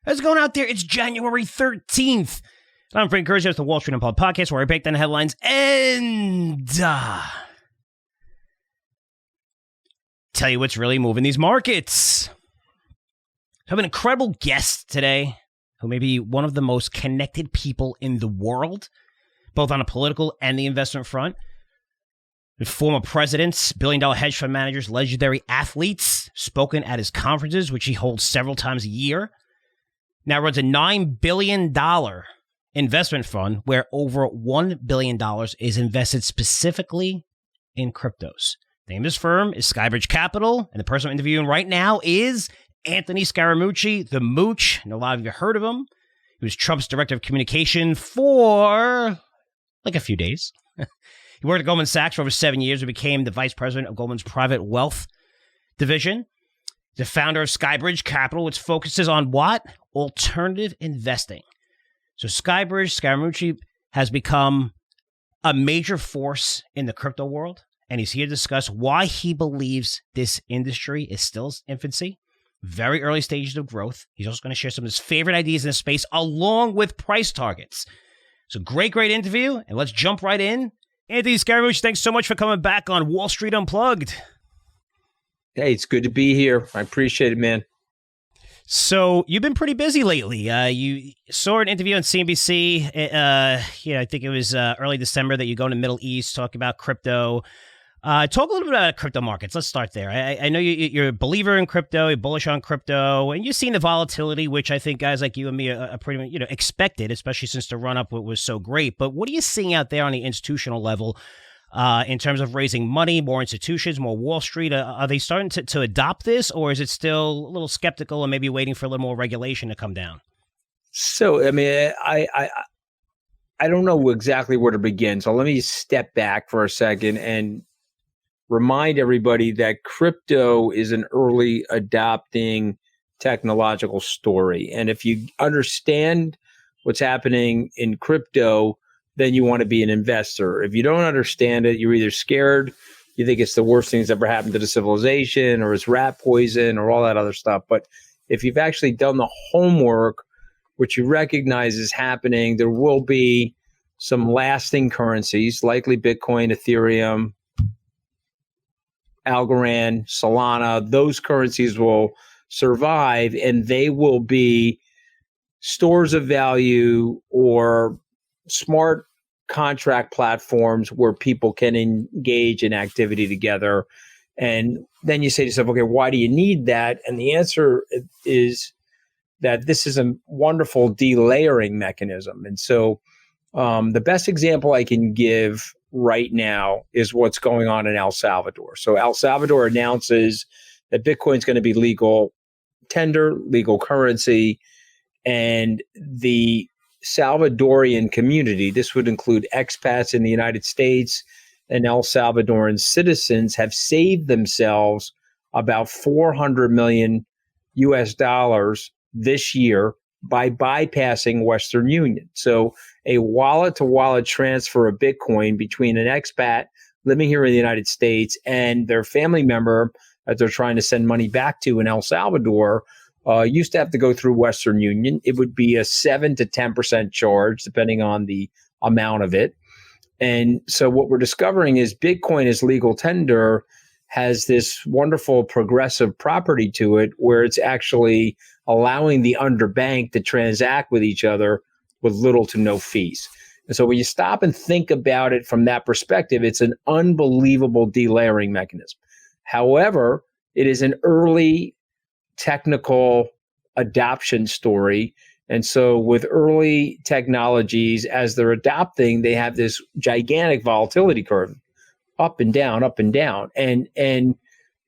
How's it going out there? It's January 13th. And I'm Frank Curzio. It's the Wall Street Unplugged podcast where I break down the headlines and tell you what's really moving these markets. I have an incredible guest today who may be one of the most connected people in the world, both on a political and the investment front. Former presidents, billion-dollar hedge fund managers, legendary athletes, spoken at his conferences, which he holds several times a year. Now runs a $9 billion investment fund where over $1 billion is invested specifically in cryptos. The name of his firm is Skybridge Capital, and the person I'm interviewing right now is Anthony Scaramucci, the Mooch. I know a lot of you have heard of him. He was Trump's director of communication for like a few days. He worked at Goldman Sachs for over 7 years and became the vice president of Goldman's private wealth division. The founder of Skybridge Capital, which focuses on what? Alternative investing. So Skybridge, Scaramucci, has become a major force in the crypto world, and he's here to discuss why he believes this industry is still in its infancy, very early stages of growth. He's also going to share some of his favorite ideas in the space, along with price targets. So great interview, and let's jump right in. Anthony Scaramucci, thanks so much for coming back on Wall Street Unplugged. Hey, it's good to be here. I appreciate it, man. So you've been pretty busy lately. You saw an interview on CNBC. I think it was early December that you go to the Middle East, talk about crypto. Talk a little bit about crypto markets. Let's start there. I know you're a believer in crypto, you're bullish on crypto, and you've seen the volatility, which I think guys like you and me are pretty expected, especially since the run up was so great. But what are you seeing out there on the institutional level? In terms of raising money, more institutions, more Wall Street, are they starting to adopt this, or is it still a little skeptical and maybe waiting for a little more regulation to come down? So, I mean, I don't know exactly where to begin. So let me step back for a second and remind everybody that crypto is an early adopting technological story. And if you understand what's happening in crypto, then you want to be an investor. If you don't understand it, you're either scared, you think it's the worst thing that's ever happened to the civilization, or it's rat poison, or all that other stuff. But if you've actually done the homework, what you recognize is happening, there will be some lasting currencies, likely Bitcoin, Ethereum, Algorand, Solana. Those currencies will survive, and they will be stores of value or smart contract platforms where people can engage in activity together. And then you say to yourself, okay, why do you need that? And the answer is that this is a wonderful delayering mechanism. And so the best example I can give right now is what's going on in El Salvador. So El Salvador announces that Bitcoin is going to be legal tender, legal currency, and the Salvadorian community, this would include expats in the United States and El Salvadoran citizens, have saved themselves about $400 million this year by bypassing Western Union. So a wallet-to-wallet transfer of Bitcoin between an expat living here in the United States and their family member that they're trying to send money back to in El Salvador used to have to go through Western Union. It would be a 7 to 10% charge, depending on the amount of it. And so what we're discovering is Bitcoin as legal tender has this wonderful progressive property to it where it's actually allowing the underbanked to transact with each other with little to no fees. And so when you stop and think about it from that perspective, it's an unbelievable delayering mechanism. However, it is an early technical adoption story. And so with early technologies, as they're adopting, they have this gigantic volatility curve, up and down, up and down. And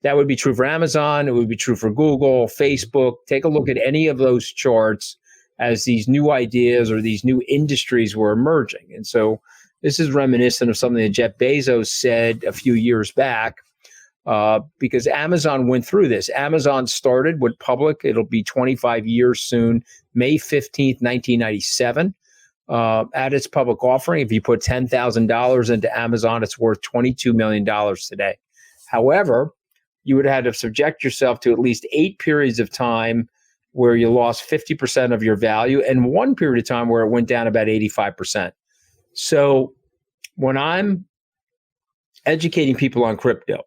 that would be true for Amazon. It would be true for Google, Facebook. Take a look at any of those charts as these new ideas or these new industries were emerging. And so this is reminiscent of something that Jeff Bezos said a few years back, because Amazon went through this. Amazon started with public. It'll be 25 years soon, May 15th, 1997. At its public offering, if you put $10,000 into Amazon, it's worth $22 million today. However, you would have to subject yourself to at least 8 periods of time where you lost 50% of your value, and one period of time where it went down about 85%. So when I'm educating people on crypto,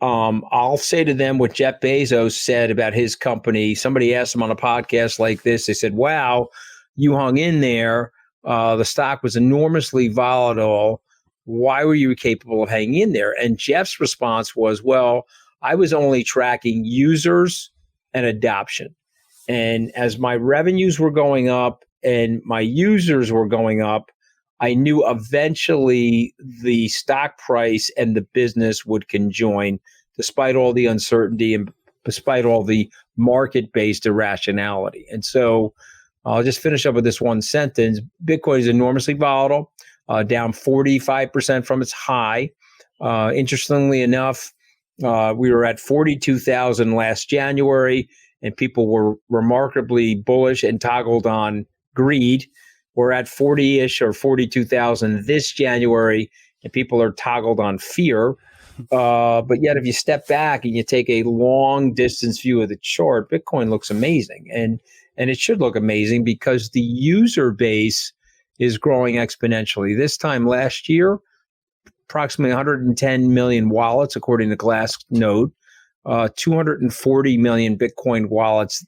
I'll say to them what Jeff Bezos said about his company. Somebody asked him on a podcast like this, they said, wow, you hung in there. The stock was enormously volatile. Why were you capable of hanging in there? And Jeff's response was, well, I was only tracking users and adoption. And as my revenues were going up and my users were going up, I knew eventually the stock price and the business would conjoin, despite all the uncertainty and despite all the market-based irrationality. And so I'll just finish up with this one sentence. Bitcoin is enormously volatile, down 45% from its high. Interestingly enough, we were at 42,000 last January, and people were remarkably bullish and toggled on greed. We're at 40-ish or 42,000 this January, and people are toggled on fear. But yet, if you step back and you take a long distance view of the chart, Bitcoin looks amazing. And it should look amazing because the user base is growing exponentially. This time last year, approximately 110 million wallets, according to Glassnode, 240 million Bitcoin wallets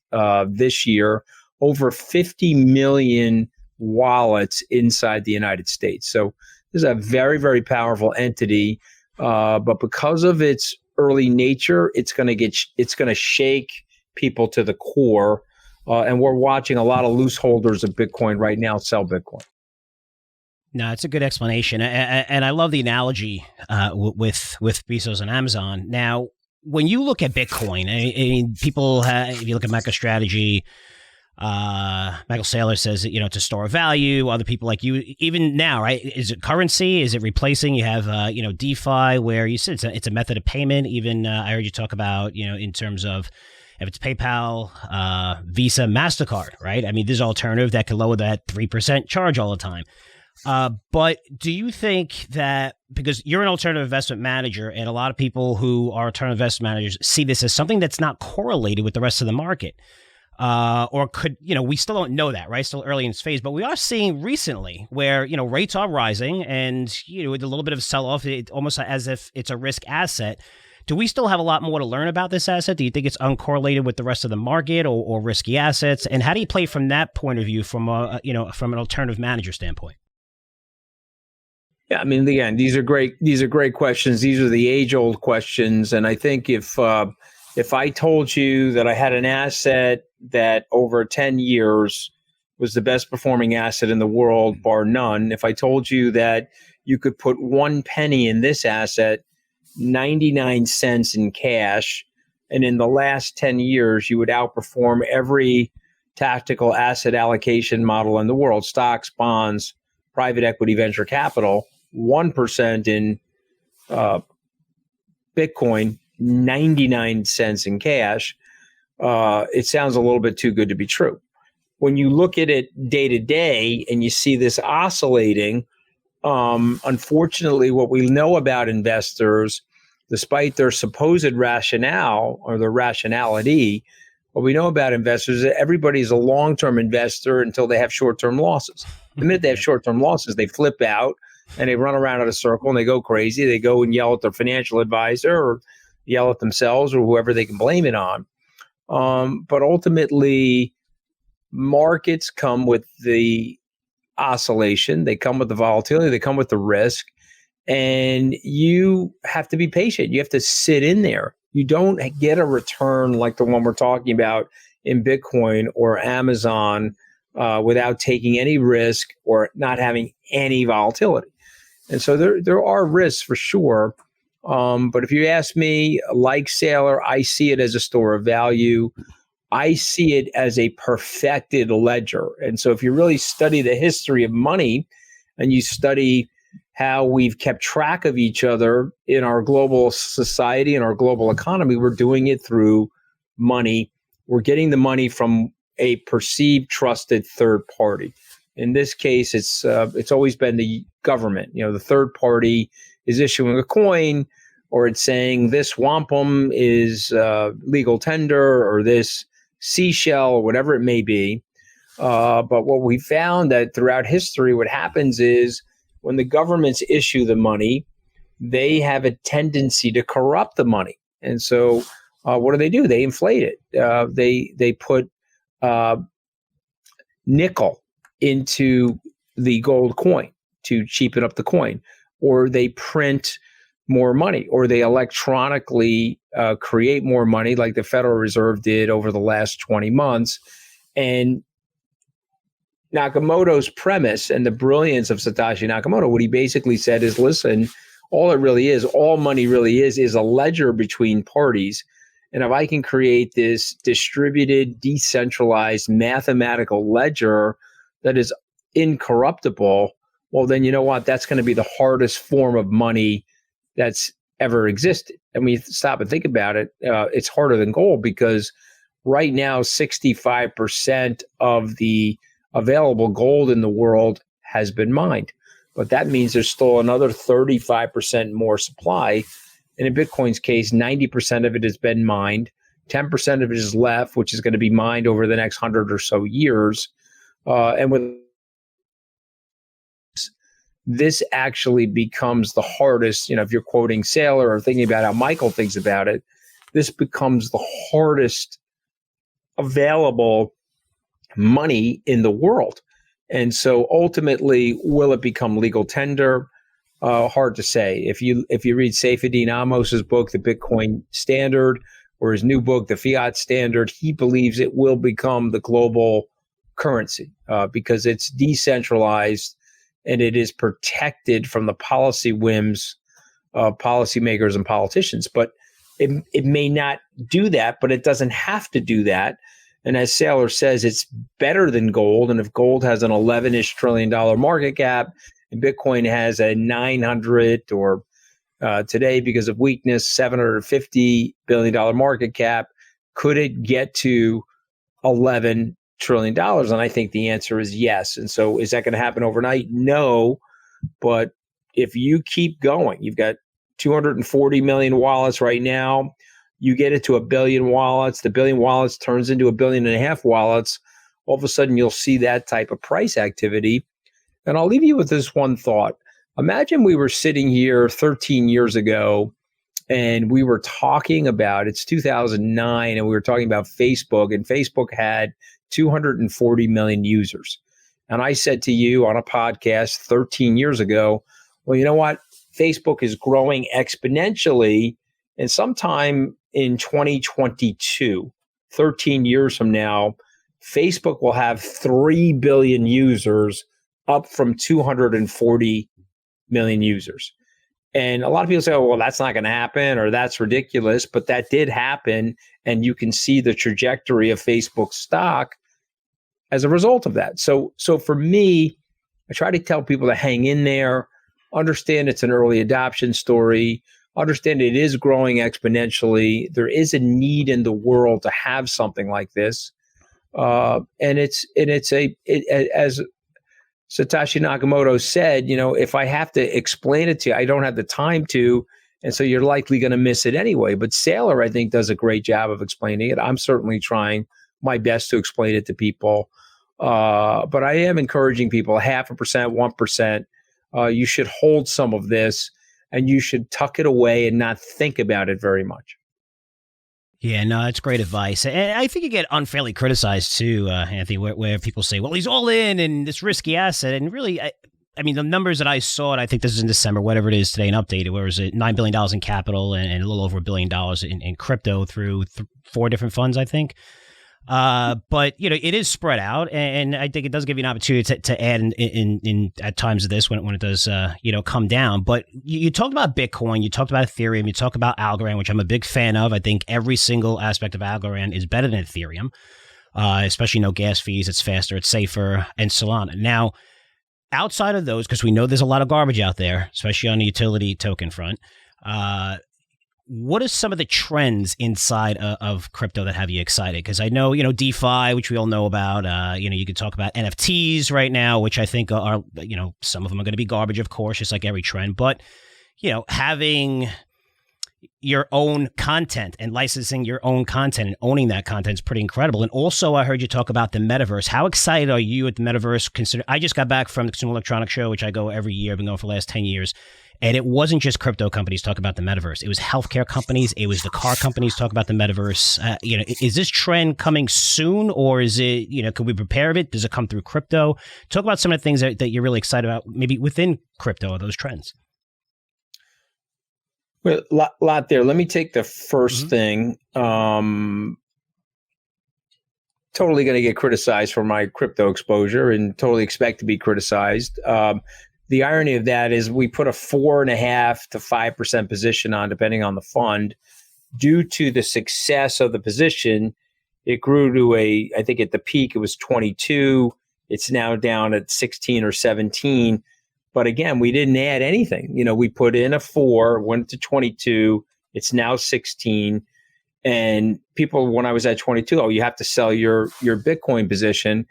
this year, over 50 million wallets inside the United States. So this is a very, very powerful entity. But because of its early nature, it's going to shake people to the core. And we're watching a lot of loose holders of Bitcoin right now sell Bitcoin. No, it's a good explanation. And I love the analogy with Bezos and Amazon. Now, when you look at Bitcoin, I mean, people if you look at MicroStrategy, Michael Saylor says that, to store value. Other people like you, even now, right? Is it currency? Is it replacing? You have, DeFi, where you said it's a method of payment. Even I heard you talk about, in terms of if it's PayPal, Visa, MasterCard, right? I mean, there's an alternative that could lower that 3% charge all the time. But do you think that, because you're an alternative investment manager and a lot of people who are alternative investment managers see this as something that's not correlated with the rest of the market? Or could, we still don't know that, right? Still early in its phase, but we are seeing recently where, rates are rising and, with a little bit of sell-off, it almost as if it's a risk asset. Do we still have a lot more to learn about this asset? Do you think it's uncorrelated with the rest of the market or risky assets? And how do you play from that point of view from from an alternative manager standpoint? Yeah, I mean, again, these are great questions. These are the age-old questions. And I think if I told you that I had an asset that over 10 years was the best performing asset in the world, bar none, if I told you that you could put 1 penny in this asset, 99 cents in cash, and in the last 10 years, you would outperform every tactical asset allocation model in the world, stocks, bonds, private equity, venture capital, 1% in Bitcoin, 99 cents in cash, it sounds a little bit too good to be true. When you look at it day to day and you see this oscillating, unfortunately, what we know about investors, despite their supposed rationale or their rationality, what we know about investors is that everybody's a long-term investor until they have short-term losses. The minute they have short-term losses, they flip out and they run around in a circle and they go crazy. They go and yell at their financial advisor or yell at themselves or whoever they can blame it on. But ultimately, markets come with the oscillation, they come with the volatility, they come with the risk, and you have to be patient. You have to sit in there. You don't get a return like the one we're talking about in Bitcoin or Amazon without taking any risk or not having any volatility. And so there are risks for sure. But if you ask me, like Saylor, I see it as a store of value. I see it as a perfected ledger. And so if you really study the history of money and you study how we've kept track of each other in our global society and our global economy, we're doing it through money. We're getting the money from a perceived trusted third party. In this case, it's always been the government. The third party is issuing a coin, or it's saying this wampum is legal tender, or this seashell or whatever it may be. But what we found that throughout history, what happens is when the governments issue the money, they have a tendency to corrupt the money. And so what do? They inflate it. They put nickel into the gold coin to cheapen up the coin, or they print more money, or they electronically create more money like the Federal Reserve did over the last 20 months. And Nakamoto's premise and the brilliance of Satoshi Nakamoto, what he basically said is, listen, all money really is a ledger between parties. And if I can create this distributed, decentralized mathematical ledger that is incorruptible, well, then you know what? That's going to be the hardest form of money that's ever existed. And when you stop and think about it, it's harder than gold, because right now, 65% of the available gold in the world has been mined. But that means there's still another 35% more supply. And in Bitcoin's case, 90% of it has been mined. 10% of it is left, which is going to be mined over the next 100 or so years. And with this actually becomes the hardest, if you're quoting Saylor or thinking about how Michael thinks about it, this becomes the hardest available money in the world. And so ultimately, will it become legal tender? Hard to say. If you read Saifedean Amos's book, The Bitcoin Standard, or his new book, The Fiat Standard, he believes it will become the global currency because it's decentralized and it is protected from the policy whims of policymakers and politicians. But it may not do that, but it doesn't have to do that. And as Saylor says, it's better than gold. And if gold has an $11-ish trillion market cap and Bitcoin has a 900 or today, because of weakness, $750 billion market cap, could it get to $11 trillion? And I think the answer is yes. And so is that going to happen overnight? No. But if you keep going, you've got 240 million wallets right now. You get it to 1 billion wallets. The 1 billion wallets turns into 1.5 billion wallets. All of a sudden, you'll see that type of price activity. And I'll leave you with this one thought. Imagine we were sitting here 13 years ago and we were talking about, it's 2009, and we were talking about Facebook, and Facebook had 240 million users. And I said to you on a podcast 13 years ago, well, you know what? Facebook is growing exponentially. And sometime in 2022, 13 years from now, Facebook will have 3 billion users, up from 240 million users. And a lot of people say, oh, well, that's not going to happen, or that's ridiculous. But that did happen. And you can see the trajectory of Facebook stock as a result of that. So for me, I try to tell people to hang in there, understand it's an early adoption story, understand it is growing exponentially. There is a need in the world to have something like this. And as Satoshi Nakamoto said, if I have to explain it to you, I don't have the time to. And so you're likely going to miss it anyway. But Saylor, I think, does a great job of explaining it. I'm certainly trying my best to explain it to people. But I am encouraging people, 0.5%, 1%. You should hold some of this, and you should tuck it away and not think about it very much. Yeah, no, that's great advice. And I think you get unfairly criticized too, Anthony, where people say, well, he's all in and this risky asset. And really, I mean, the numbers that I saw, and I think this is in December, whatever it is today, and updated, where is it $9 billion in capital and a little over $1 billion in crypto through 4 different funds, I think. But it is spread out, and I think it does give you an opportunity to add in at times of this when it does come down. But you talked about Bitcoin, you talked about Ethereum, you talked about Algorand, which I'm a big fan of. I think every single aspect of Algorand is better than Ethereum, especially no gas fees. It's faster, it's safer, and Solana. Now, outside of those, because we know there's a lot of garbage out there, especially on the utility token front. What are some of the trends inside of crypto that have you excited? Because I know, DeFi, which we all know about, you could talk about NFTs right now, which I think are, some of them are going to be garbage, of course, just like every trend. But, having, your own content and licensing your own content and owning that content is pretty incredible. And also, I heard you talk about the Metaverse. How excited are you at the Metaverse? I just got back from the Consumer Electronics Show, which I go every year. I've been going for the last 10 years. And it wasn't just crypto companies talking about the Metaverse. It was healthcare companies. It was the car companies talking about the Metaverse. Is this trend coming soon, or is it, can we prepare of it? Does it come through crypto? Talk about some of the things that you're really excited about, maybe within crypto, or those trends. Well, lot there. Let me take the first thing. Totally going to get criticized for my crypto exposure, and totally expect to be criticized. The irony of that is we put a 4.5% to 5% position on, depending on the fund. Due to the success of the position, it grew to I think at the peak it was 22. It's now down at 16 or 17. But again, we didn't add anything. We put in a 4, went to 22. It's now 16. And people, when I was at 22, you have to sell your Bitcoin position.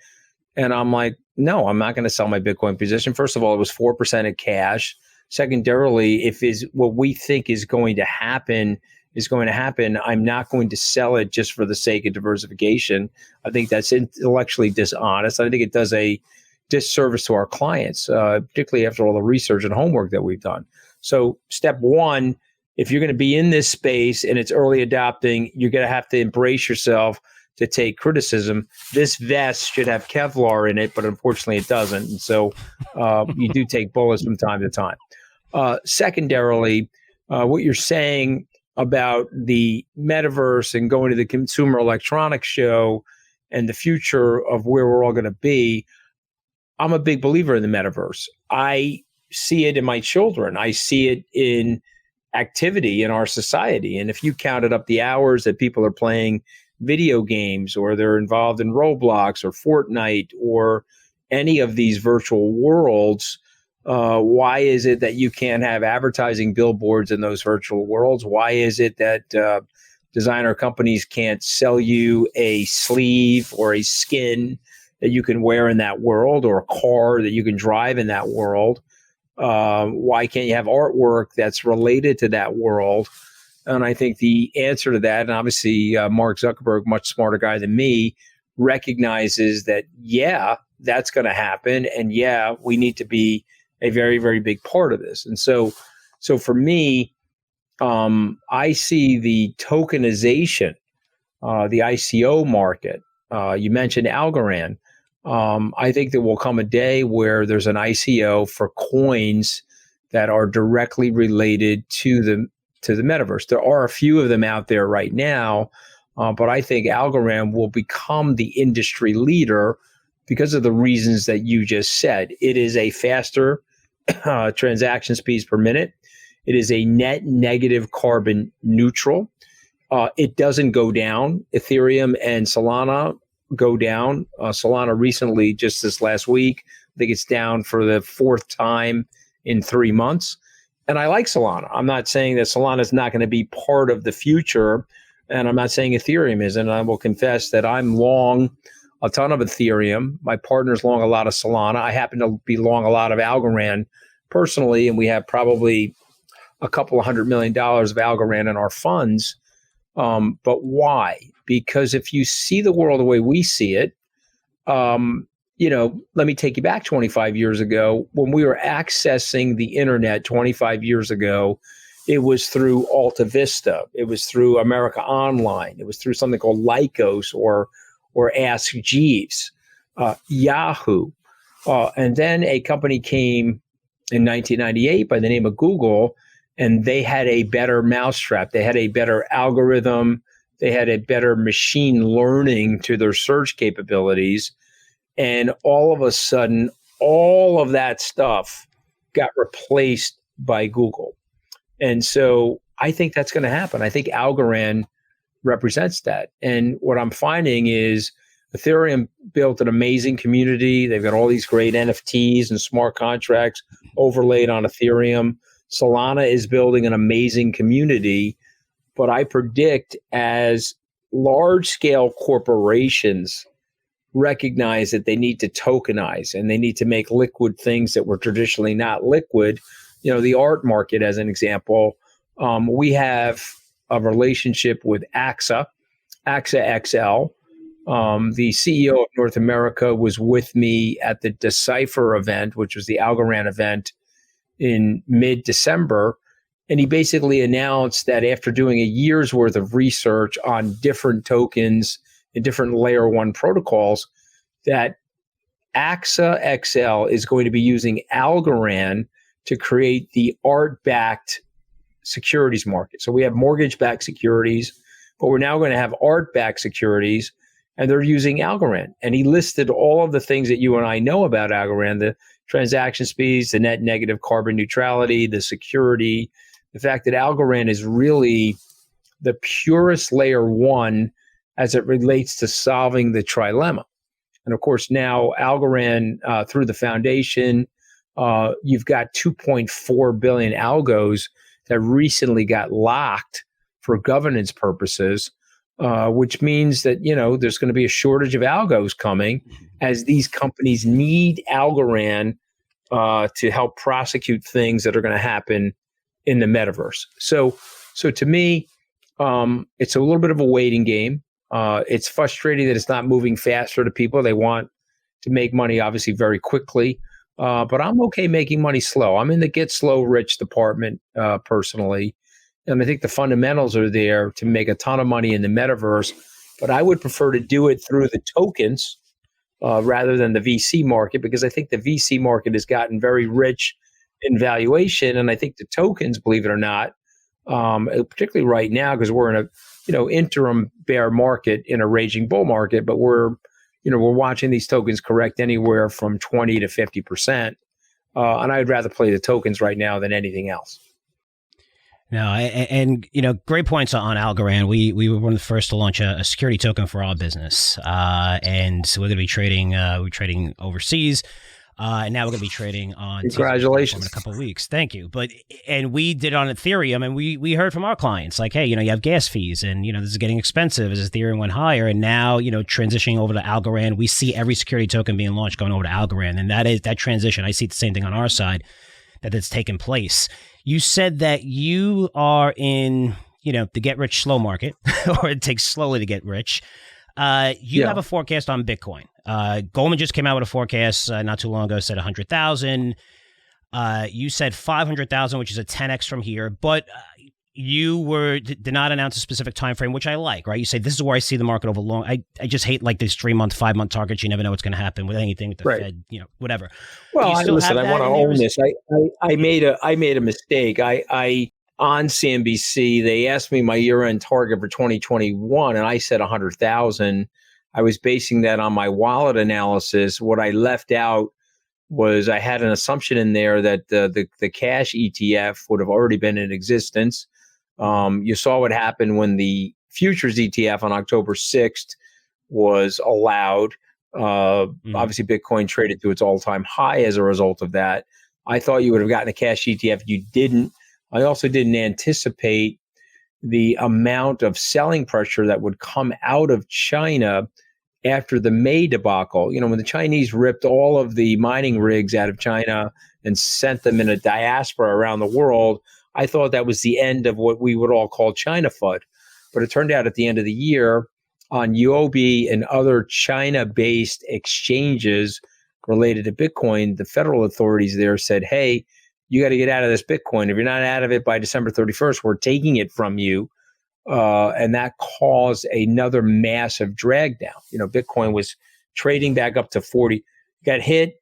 And I'm like, no, I'm not going to sell my Bitcoin position. First of all, it was 4% in cash. Secondarily, if what we think is going to happen, I'm not going to sell it just for the sake of diversification. I think that's intellectually dishonest. I think it does a disservice to our clients, particularly after all the research and homework that we've done. So step one, if you're going to be in this space and it's early adopting, you're going to have to embrace yourself to take criticism. This vest should have Kevlar in it, but unfortunately it doesn't. And so you do take bullets from time to time. Secondarily, what you're saying about the metaverse and going to the Consumer Electronics Show and the future of where we're all going to be, I'm a big believer in the metaverse. I see it in my children. I see it in activity in our society. And if you counted up the hours that people are playing video games, or they're involved in Roblox or Fortnite or any of these virtual worlds, why is it that you can't have advertising billboards in those virtual worlds? Why is it that designer companies can't sell you a sleeve or a skin that you can wear in that world, or a car that you can drive in that world? Why can't you have artwork that's related to that world? And I think the answer to that, and obviously Mark Zuckerberg, much smarter guy than me, recognizes that, that's going to happen. And we need to be a very, very big part of this. And so for me, I see the tokenization, the ICO market. You mentioned Algorand. I think there will come a day where there's an ICO for coins that are directly related to the metaverse. There are a few of them out there right now, but I think Algorand will become the industry leader because of the reasons that you just said. It is a faster transaction speeds per minute. It is a net negative carbon neutral. It doesn't go down. Ethereum and Solana go down. Solana recently, just this last week, I think it's down for the 4th time in 3 months. And I like Solana. I'm not saying that Solana is not going to be part of the future, and I'm not saying Ethereum isn't. I will confess that I'm long a ton of Ethereum. My partner's long a lot of Solana. I happen to be long a lot of Algorand personally, and we have probably a couple of $100 million of Algorand in our funds. But why? Because if you see the world the way we see it, let me take you back 25 years ago. When we were accessing the internet 25 years ago, it was through Alta Vista. It was through America Online. It was through something called Lycos or Ask Jeeves, Yahoo. And then a company came in 1998 by the name of Google, and they had a better mousetrap. They had a better algorithm. They had a better machine learning to their search capabilities. And all of a sudden, all of that stuff got replaced by Google. And so I think that's going to happen. I think Algorand represents that. And what I'm finding is Ethereum built an amazing community. They've got all these great NFTs and smart contracts overlaid on Ethereum. Solana is building an amazing community. But I predict as large-scale corporations recognize that they need to tokenize and they need to make liquid things that were traditionally not liquid. The art market, as an example, we have a relationship with AXA XL. The CEO of North America was with me at the Decipher event, which was the Algorand event in mid-December. And he basically announced that after doing a year's worth of research on different tokens and different layer one protocols, that AXA XL is going to be using Algorand to create the art-backed securities market. So we have mortgage-backed securities, but we're now going to have art-backed securities, and they're using Algorand. And he listed all of the things that you and I know about Algorand: the transaction speeds, the net negative carbon neutrality, the security, the fact that Algorand is really the purest layer one as it relates to solving the trilemma. And of course, now Algorand, through the foundation, you've got 2.4 billion algos that recently got locked for governance purposes, which means that, there's going to be a shortage of algos coming as these companies need Algorand to help prosecute things that are going to happen in the metaverse. So to me, it's a little bit of a waiting game. It's frustrating that it's not moving faster to people. They want to make money, obviously, very quickly. But I'm okay making money slow. I'm in the get slow rich department personally. And I think the fundamentals are there to make a ton of money in the metaverse. But I would prefer to do it through the tokens rather than the VC market, because I think the VC market has gotten very rich in valuation. And I think the tokens, believe it or not, particularly right now, because we're in a interim bear market in a raging bull market, but we're watching these tokens correct anywhere from 20 to 50%. And I'd rather play the tokens right now than anything else. No, and great points on Algorand. We were one of the first to launch a security token for our business, and so we're going to be trading overseas. And now we're going to be trading on. Congratulations! In a couple of weeks. Thank you. And we did it on Ethereum, and we heard from our clients like, hey, you have gas fees, and this is getting expensive as Ethereum went higher, and now transitioning over to Algorand, we see every security token being launched going over to Algorand, and that transition. I see the same thing on our side that's taken place. You said that you are in the get rich slow market, or it takes slowly to get rich. You have a forecast on Bitcoin. Goldman just came out with a forecast not too long ago, said 100,000. You said 500,000, which is a 10x from here, but you did not announce a specific time frame, which I like, right? You say, this is where I see the market over long. I just hate like these 3-month, 5-month targets. You never know what's going to happen with anything with the Fed, whatever. Well, listen, I want to own this. I made a mistake. I on CNBC, they asked me my year-end target for 2021, and I said 100,000. I was basing that on my wallet analysis. What I left out was I had an assumption in there that the cash ETF would have already been in existence. You saw what happened when the futures ETF on October 6th was allowed. Obviously, Bitcoin traded to its all-time high as a result of that. I thought you would have gotten a cash ETF. You didn't. I also didn't anticipate the amount of selling pressure that would come out of China after the May debacle. When the Chinese ripped all of the mining rigs out of China and sent them in a diaspora around the world, I thought that was the end of what we would all call China FUD. But it turned out at the end of the year on UOB and other China-based exchanges related to Bitcoin, the federal authorities there said, hey, you got to get out of this Bitcoin. If you're not out of it by December 31st, we're taking it from you. And that caused another massive drag down. Bitcoin was trading back up to 40, got hit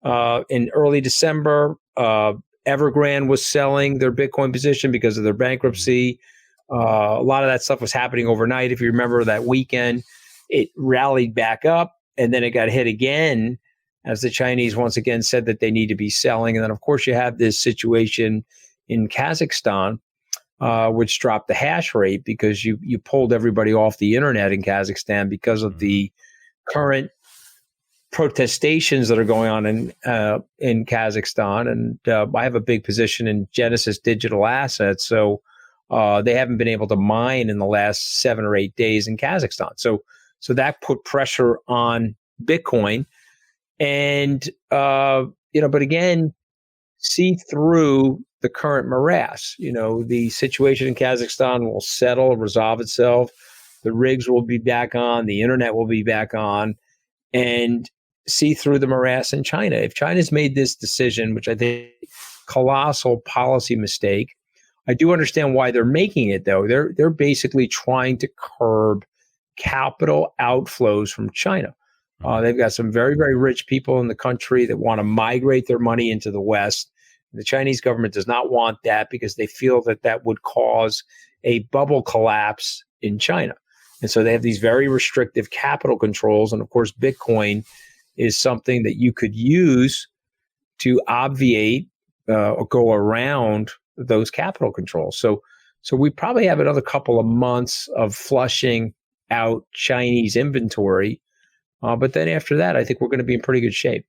in early December. Evergrande was selling their Bitcoin position because of their bankruptcy. A lot of that stuff was happening overnight. If you remember that weekend, it rallied back up and then it got hit again as the Chinese once again said that they need to be selling. And then, of course, you have this situation in Kazakhstan, which dropped the hash rate because you pulled everybody off the internet in Kazakhstan because of the current protestations that are going on in Kazakhstan. And I have a big position in Genesis Digital Assets, so they haven't been able to mine in the last 7 or 8 days in Kazakhstan. So that put pressure on Bitcoin. And, but again, see through the current morass. The situation in Kazakhstan will settle, resolve itself. The rigs will be back on, the internet will be back on, and see through the morass in China. If China's made this decision, which I think colossal policy mistake, I do understand why they're making it, though. They're basically trying to curb capital outflows from China. They've got some very, very rich people in the country that want to migrate their money into the West. The Chinese government does not want that because they feel that would cause a bubble collapse in China. And so they have these very restrictive capital controls. And of course, Bitcoin is something that you could use to obviate or go around those capital controls. So we probably have another couple of months of flushing out Chinese inventory. But then after that, I think we're going to be in pretty good shape.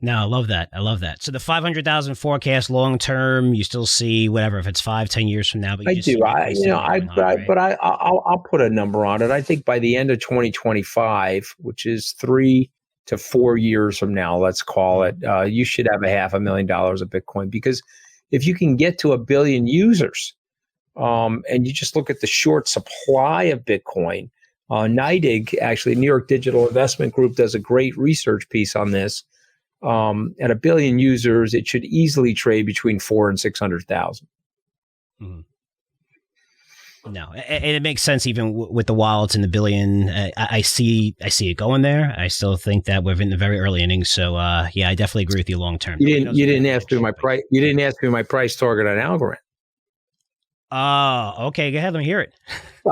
No, I love that. So the 500,000 forecast long term, you still see whatever, if it's 5-10 years from now. But I'll put a number on it. I think by the end of 2025, which is 3 to 4 years from now, let's call it, you should have $500,000 of Bitcoin, because if you can get to 1 billion users, and you just look at the short supply of Bitcoin, NYDIG, actually, New York Digital Investment Group, does a great research piece on this. At 1 billion users, it should easily trade between 400,000 and 600,000. No, and it makes sense even with the wallets in the billion. I see it going there. I still think that we're in the very early innings. So yeah, I definitely agree with you long term. You didn't ask me my price. You didn't ask me my price target on Algorand. Oh, okay. Go ahead. Let me hear it.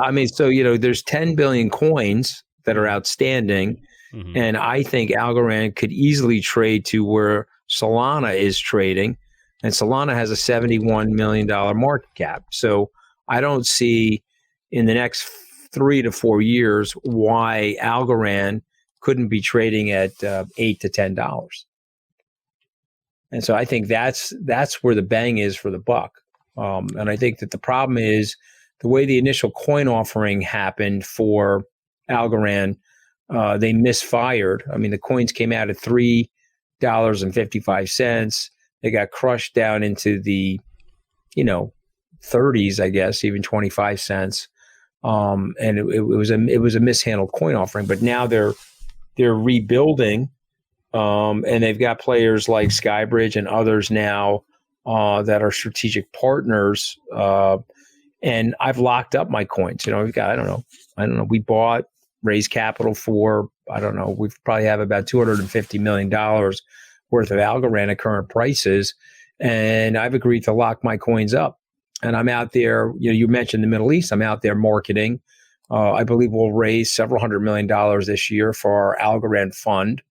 I mean, so there's 10 billion coins that are outstanding. Mm-hmm. And I think Algorand could easily trade to where Solana is trading. And Solana has a $71 million market cap. So I don't see in the next 3 to 4 years why Algorand couldn't be trading at $8 to $10. And so I think that's where the bang is for the buck. And I think that the problem is the way the initial coin offering happened for Algorand. They misfired. I mean, the coins came out at $3.55. They got crushed down into the, 30s, I guess, even 25 cents. And it was a mishandled coin offering. But now they're rebuilding, and they've got players like Skybridge and others now that are strategic partners. And I've locked up my coins. We've got I don't know. We raised capital for, we probably have about $250 million worth of Algorand at current prices. And I've agreed to lock my coins up. And I'm out there, you mentioned the Middle East, I'm out there marketing. I believe we'll raise several $100 million this year for our Algorand fund.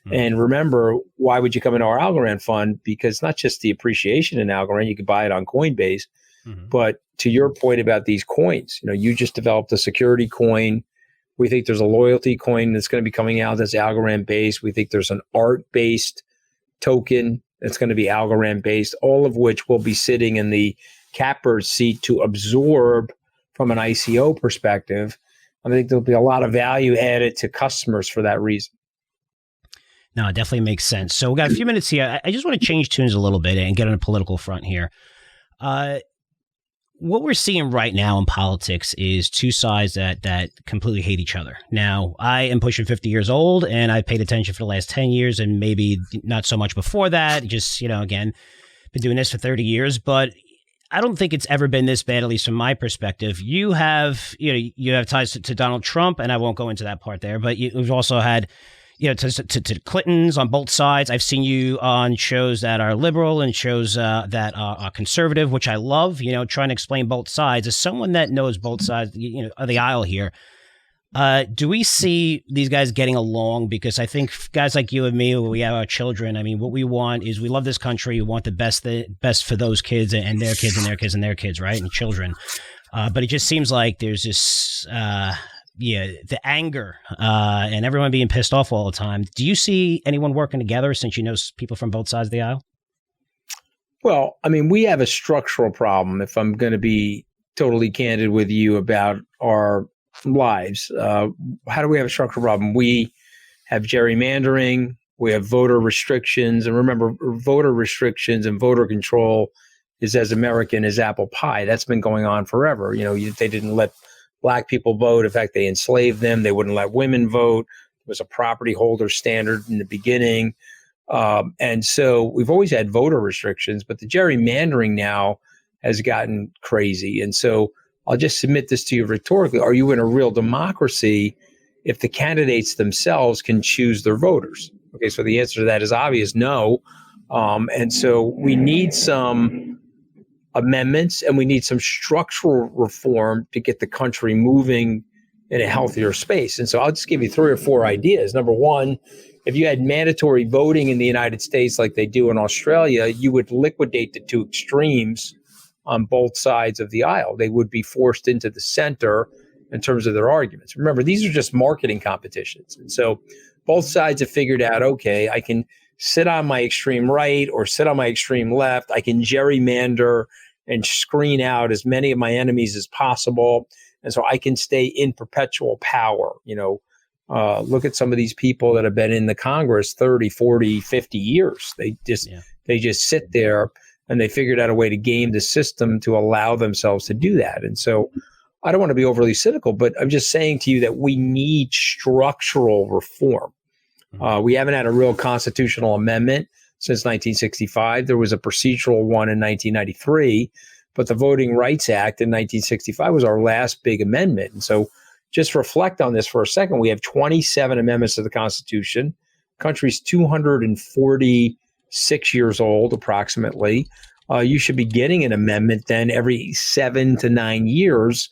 Mm-hmm. And remember, why would you come into our Algorand fund? Because not just the appreciation in Algorand, you could buy it on Coinbase, mm-hmm. but to your point about these coins, you just developed a security coin. We think there's a loyalty coin that's going to be coming out that's Algorand based. We think there's an art based token that's going to be Algorand based, all of which will be sitting in the capper's seat to absorb from an ICO perspective. I think there'll be a lot of value added to customers for that reason. No, it definitely makes sense. So we got a few minutes here. I just want to change tunes a little bit and get on a political front here. What we're seeing right now in politics is two sides that completely hate each other. Now, I am pushing 50 years old, and I've paid attention for the last 10 years and maybe not so much before that. Just, again, been doing this for 30 years, but I don't think it's ever been this bad, at least from my perspective. You have ties to Donald Trump, and I won't go into that part there, but you've also had to Clintons on both sides. I've seen you on shows that are liberal and shows that are conservative, which I love, trying to explain both sides. As someone that knows both sides, of the aisle here, do we see these guys getting along? Because I think guys like you and me, when we have our children, I mean, what we want is we love this country. We want the best for those kids and their kids and their kids and their kids, right? And children. But it just seems like there's this... the anger and everyone being pissed off all the time. Do you see anyone working together since you know people from both sides of the aisle? Well, I mean, we have a structural problem, if I'm going to be totally candid with you about our lives. How do we have a structural problem? We have gerrymandering. We have voter restrictions. And remember, voter restrictions and voter control is as American as apple pie. That's been going on forever. They didn't let black people vote. In fact, they enslaved them. They wouldn't let women vote. It was a property holder standard in the beginning. And so we've always had voter restrictions, but the gerrymandering now has gotten crazy. And so I'll just submit this to you rhetorically. Are you in a real democracy if the candidates themselves can choose their voters? Okay, so the answer to that is obvious, no. And so we need some amendments and we need some structural reform to get the country moving in a healthier space. And so I'll just give you 3 or 4 ideas. Number one, if you had mandatory voting in the United States like they do in Australia, you would liquidate the 2 extremes on both sides of the aisle. They would be forced into the center in terms of their arguments. Remember, these are just marketing competitions. And so both sides have figured out, okay, I can sit on my extreme right or sit on my extreme left. I can gerrymander and screen out as many of my enemies as possible. And so I can stay in perpetual power. Look at some of these people that have been in the Congress 30, 40, 50 years. They just sit there and they figured out a way to game the system to allow themselves to do that. And so I don't want to be overly cynical, but I'm just saying to you that we need structural reform. We haven't had a real constitutional amendment since 1965. There was a procedural one in 1993, but the Voting Rights Act in 1965 was our last big amendment. And so just reflect on this for a second. We have 27 amendments to the Constitution. Country's 246 years old, approximately. You should be getting an amendment then every 7 to 9 years,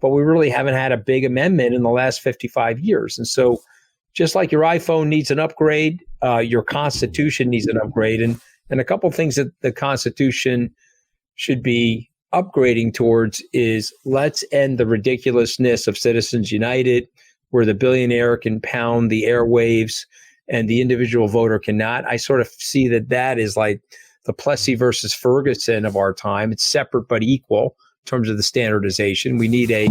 but we really haven't had a big amendment in the last 55 years. And so just like your iPhone needs an upgrade, your Constitution needs an upgrade. And a couple of things that the Constitution should be upgrading towards is let's end the ridiculousness of Citizens United, where the billionaire can pound the airwaves and the individual voter cannot. I sort of see that is like the Plessy versus Ferguson of our time. It's separate but equal in terms of the standardization. We need a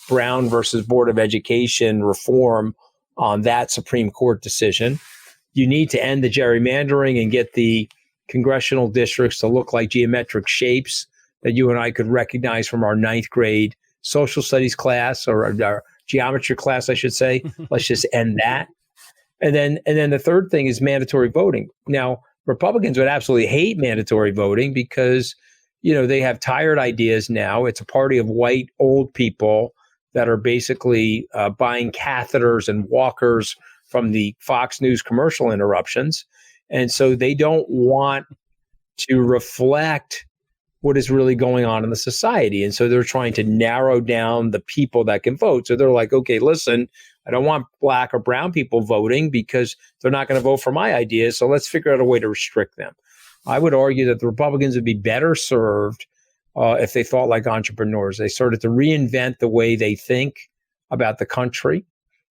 Brown versus Board of Education reform on that Supreme Court decision. You need to end the gerrymandering and get the congressional districts to look like geometric shapes that you and I could recognize from our 9th grade social studies class, or our geometry class, I should say. Let's just end that. And then the third thing is mandatory voting. Now, Republicans would absolutely hate mandatory voting because, they have tired ideas now. It's a party of white old people that are basically buying catheters and walkers from the Fox News commercial interruptions. And so they don't want to reflect what is really going on in the society. And so they're trying to narrow down the people that can vote. So they're like, okay, listen, I don't want black or brown people voting because they're not going to vote for my ideas. So let's figure out a way to restrict them. I would argue that the Republicans would be better served if they thought like entrepreneurs. They started to reinvent the way they think about the country.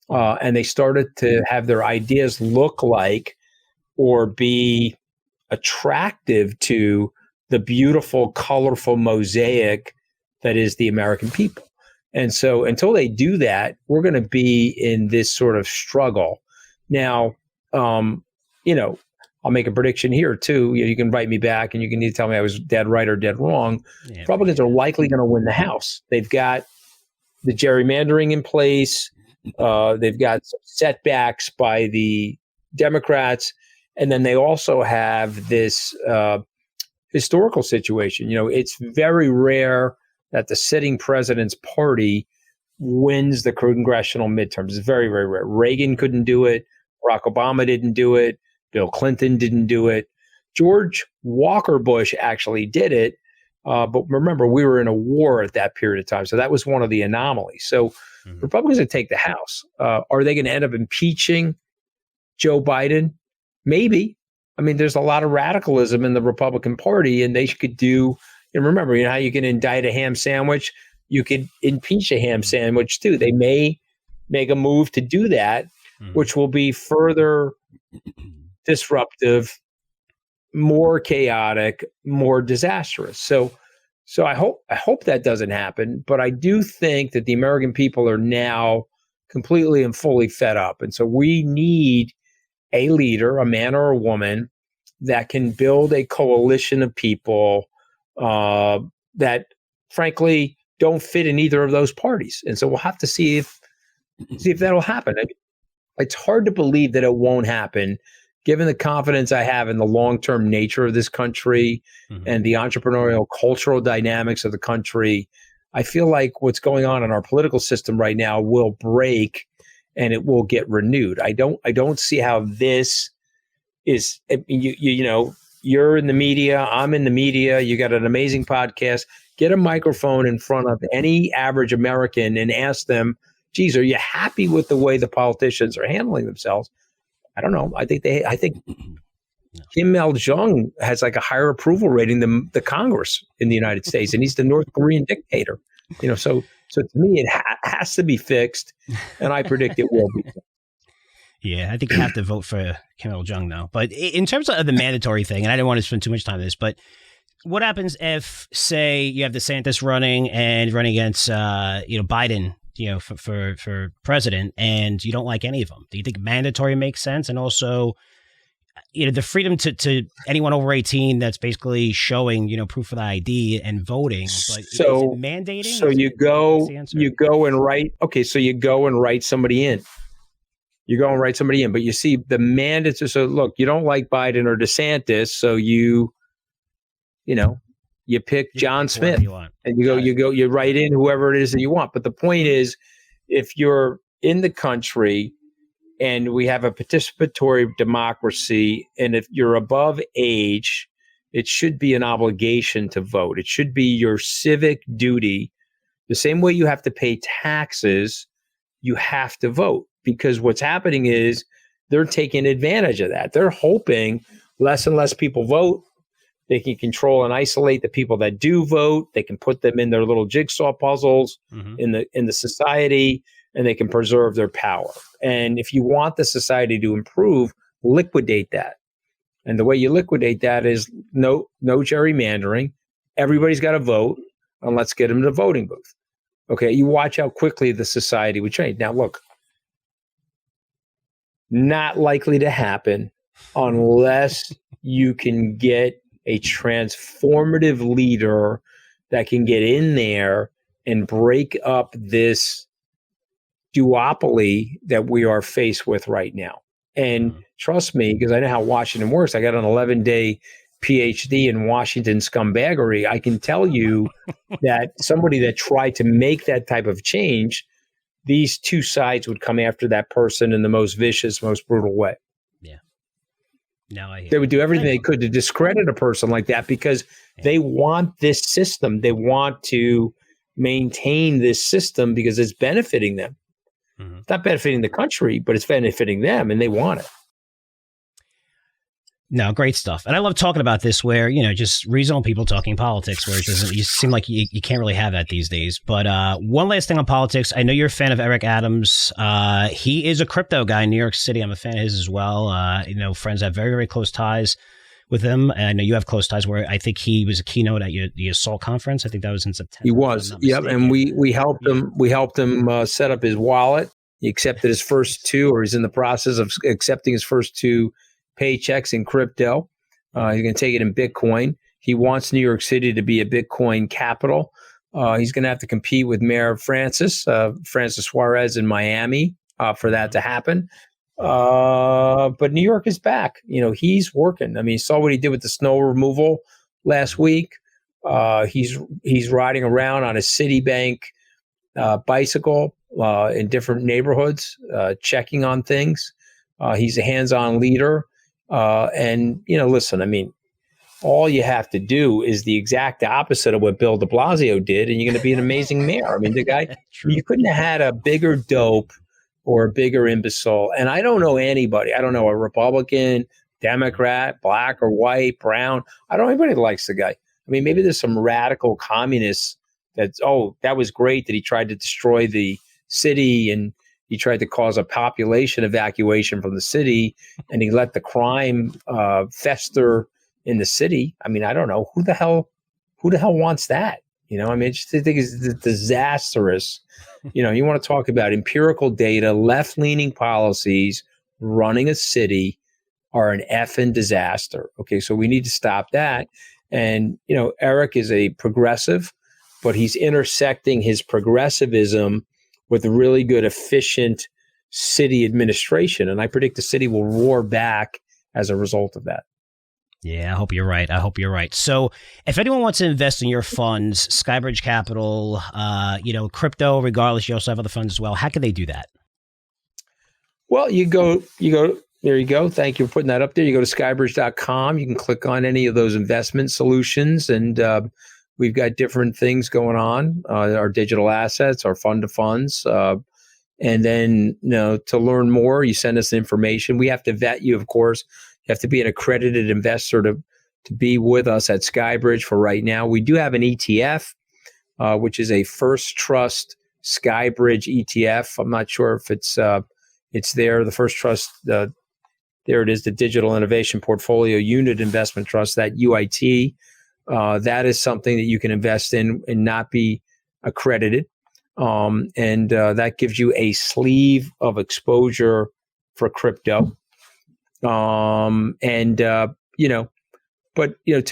And they started to have their ideas look like or be attractive to the beautiful, colorful mosaic that is the American people. And so until they do that, we're going to be in this sort of struggle. Now, I'll make a prediction here too. You can write me back and you can either tell me I was dead right or dead wrong. Yeah, Republicans are likely going to win the House. They've got the gerrymandering in place. They've got some setbacks by the Democrats. And then they also have this historical situation. It's very rare that the sitting president's party wins the congressional midterms. It's very, very rare. Reagan couldn't do it. Barack Obama didn't do it. Bill Clinton didn't do it. George Walker Bush actually did it. But remember, we were in a war at that period of time. So that was one of the anomalies. So Republicans would take the House. Are they going to end up impeaching Joe Biden? Maybe. I mean, there's a lot of radicalism in the Republican Party, and they could do, and remember, how you can indict a ham sandwich? You could impeach a ham sandwich too. They may make a move to do that, which will be further disruptive, more chaotic, more disastrous. So I hope that doesn't happen, but I do think that the American people are now completely and fully fed up. And so we need a leader, a man or a woman, that can build a coalition of people that, frankly, don't fit in either of those parties. And so we'll have to see if that'll happen. It's hard to believe that it won't happen, given the confidence I have in the long-term nature of this country and the entrepreneurial cultural dynamics of the country. I feel like what's going on in our political system right now will break and it will get renewed. I don't see how this is, you know, you're in the media, I'm in the media, you got an amazing podcast. Get a microphone in front of any average American and ask them, geez, are you happy with the way the politicians are handling themselves? I don't know. I think Kim Il-jung has like a higher approval rating than the Congress in the United States, and he's the North Korean dictator. You know, so to me, it has to be fixed, and I predict it will be fixed. Yeah, I think you have to vote for Kim Il-jung now. But in terms of the mandatory thing, and I didn't want to spend too much time on this, but what happens if, say, you have DeSantis running against, Biden, for president, and you don't like any of them? Do you think mandatory makes sense? And also, the freedom to anyone over 18 that's basically showing, proof of the ID and voting. But so is it mandating? So you go and write somebody in. You go and write somebody in, but you see the mandates are, so look, you don't like Biden or DeSantis, so you pick John Smith and you write in whoever it is that you want. But the point is, if you're in the country and we have a participatory democracy, and if you're above age, it should be an obligation to vote. It should be your civic duty. The same way you have to pay taxes, you have to vote, because what's happening is they're taking advantage of that. They're hoping less and less people vote. They can control and isolate the people that do vote. They can put them in their little jigsaw puzzles in the society, and they can preserve their power. And if you want the society to improve, liquidate that. And the way you liquidate that is no gerrymandering. Everybody's got to vote, and let's get them to the voting booth. Okay, you watch how quickly the society would change. Now, look, not likely to happen unless you can get a transformative leader that can get in there and break up this duopoly that we are faced with right now. And trust me, because I know how Washington works, I got an 11-day PhD in Washington scumbaggery. I can tell you that somebody that tried to make that type of change, these two sides would come after that person in the most vicious, most brutal way. Yeah. Now I hear they would do everything they could to discredit a person like that, because they want this system. They want to maintain this system because it's benefiting them. It's not benefiting the country, but it's benefiting them, and they want it. No, great stuff. And I love talking about this where, just reasonable people talking politics, where it doesn't, you seem like you can't really have that these days. But one last thing on politics. I know you're a fan of Eric Adams. He is a crypto guy in New York City. I'm a fan of his as well. Friends have very, very close ties with him. And I know you have close ties, where I think he was a keynote at the Assault conference. I think that was in September. He was. Yep. And we helped him. We helped him set up his wallet. He accepted his first two, or he's in the process of accepting his first two paychecks in crypto. He's going to take it in Bitcoin. He wants New York City to be a Bitcoin capital. He's going to have to compete with Mayor Francis Suarez in Miami for that to happen. But New York is back. He's working. I mean, you saw what he did with the snow removal last week. He's riding around on a Citibank bicycle in different neighborhoods, checking on things. He's a hands-on leader. Listen, I mean, all you have to do is the exact opposite of what Bill de Blasio did, and you're going to be an amazing mayor. I mean, the guy, you couldn't have had a bigger dope or a bigger imbecile. And I don't know anybody. I don't know a Republican, Democrat, black or white, brown. I don't know anybody that likes the guy. I mean, maybe there's some radical communists that was great that he tried to destroy the city, and he tried to cause a population evacuation from the city, and he let the crime fester in the city. I mean, I don't know who the hell wants that. I mean, I just think it's disastrous. You want to talk about empirical data, left-leaning policies, running a city are an effing disaster. Okay, so we need to stop that. And, Eric is a progressive, but he's intersecting his progressivism with really good, efficient city administration. And I predict the city will roar back as a result of that. Yeah, I hope you're right. So if anyone wants to invest in your funds, Skybridge Capital, crypto, regardless, you also have other funds as well. How can they do that? Well, you go, there you go. Thank you for putting that up there. You go to skybridge.com. You can click on any of those investment solutions, and we've got different things going on, our digital assets, our fund of funds. And then, to learn more, you send us information. We have to vet you, of course. You have to be an accredited investor to be with us at Skybridge for right now. We do have an ETF, which is a First Trust Skybridge ETF. I'm not sure if it's there. The First Trust, there it is, the Digital Innovation Portfolio Unit Investment Trust, that UIT. That is something that you can invest in and not be accredited. And that gives you a sleeve of exposure for crypto. To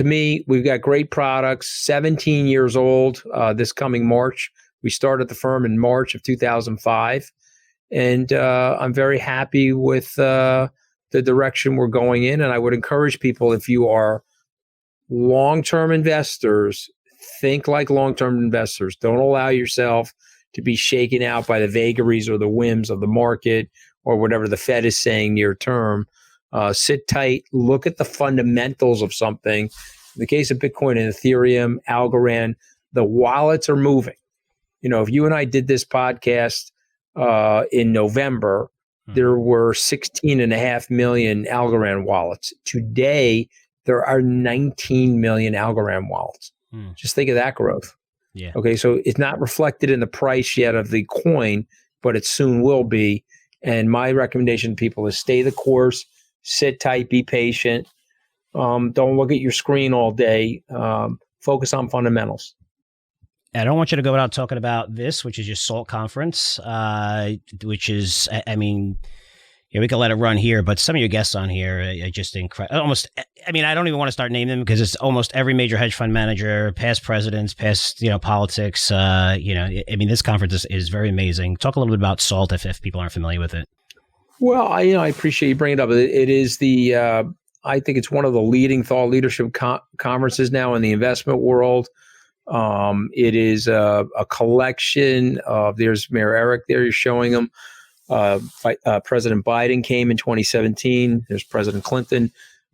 me, we've got great products, 17 years old, this coming March. We started the firm in March of 2005. And I'm very happy with the direction we're going in. And I would encourage people, if you are long-term investors, think like long-term investors. Don't allow yourself to be shaken out by the vagaries or the whims of the market or whatever the Fed is saying near term. Sit tight, look at the fundamentals of something. In the case of Bitcoin and Ethereum, Algorand, the wallets are moving. If you and I did this podcast in November, there were 16.5 million Algorand wallets. Today, there are 19 million Algorand wallets. Just think of that growth. Yeah. Okay, so it's not reflected in the price yet of the coin, but it soon will be. And my recommendation to people is stay the course, sit tight, be patient. Don't look at your screen all day. Focus on fundamentals. I don't want you to go without talking about this, which is your SALT conference, which is, we can let it run here, but some of your guests on here are just incredible. I don't even want to start naming them because it's almost every major hedge fund manager, past presidents, past, politics. This conference is very amazing. Talk a little bit about SALT if people aren't familiar with it. Well, I appreciate you bringing it up. It is I think it's one of the leading thought leadership conferences now in the investment world. It is a collection of, there's Mayor Eric there, you're showing them. President Biden came in 2017. There's President Clinton.